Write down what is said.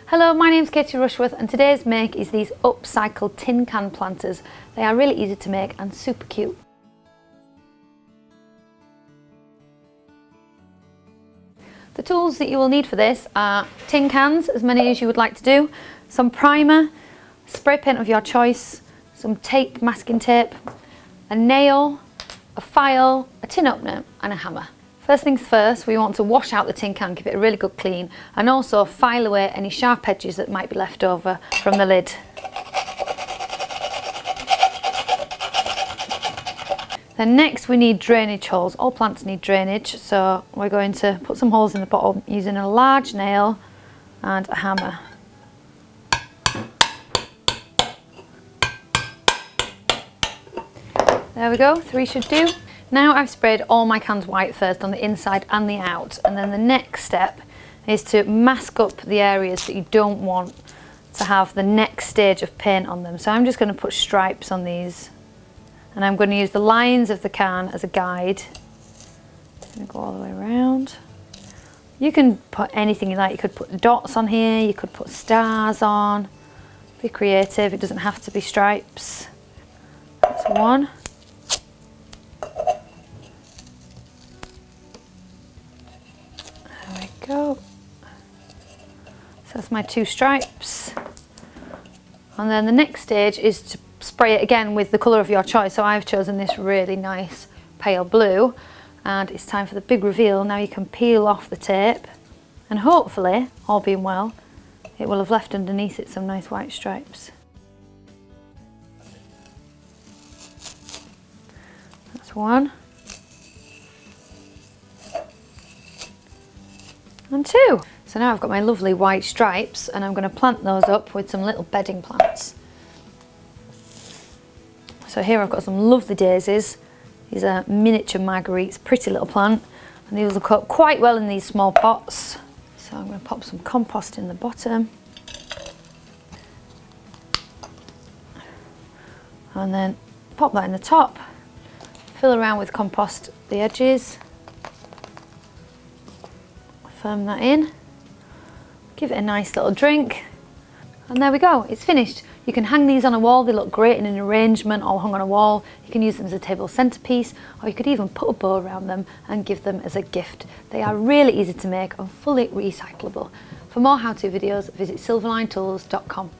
Hello, my name's Katie Rushworth and today's make is these upcycled tin can planters. They are really easy to make and super cute. The tools that you will need for this are tin cans, as many as you would like to do, some primer, spray paint of your choice, some tape, masking tape, a nail, a file, a tin opener and a hammer. First things first, we want to wash out the tin can, give it a really good clean, and also file away any sharp edges that might be left over from the lid. Then next we need drainage holes. All plants need drainage, so we're going to put some holes in the bottom using a large nail and a hammer. There we go, 3 should do. Now I've sprayed all my cans white first on the inside and the out, and then the next step is to mask up the areas that you don't want to have the next stage of paint on them. So I'm just going to put stripes on these, and I'm going to use the lines of the can as a guide. I'm going to go all the way around. You can put anything you like. You could put dots on here, you could put stars on. Be creative, it doesn't have to be stripes. That's one. Go. So that's my 2 stripes, and then the next stage is to spray it again with the colour of your choice. So I've chosen this really nice pale blue, and it's time for the big reveal. Now you can peel off the tape, and hopefully, all being well, it will have left underneath it some nice white stripes. That's 1. And 2. So now I've got my lovely white stripes, and I'm going to plant those up with some little bedding plants. So here I've got some lovely daisies. These are miniature marguerites, pretty little plant, and these will cope quite well in these small pots. So I'm going to pop some compost in the bottom, and then pop that in the top. Fill around with compost the edges. Firm that in, give it a nice little drink, and there we go, it's finished. You can hang these on a wall, they look great in an arrangement or hung on a wall. You can use them as a table centerpiece, or you could even put a bow around them and give them as a gift. They are really easy to make and fully recyclable. For more how-to videos, visit silverlinetools.com.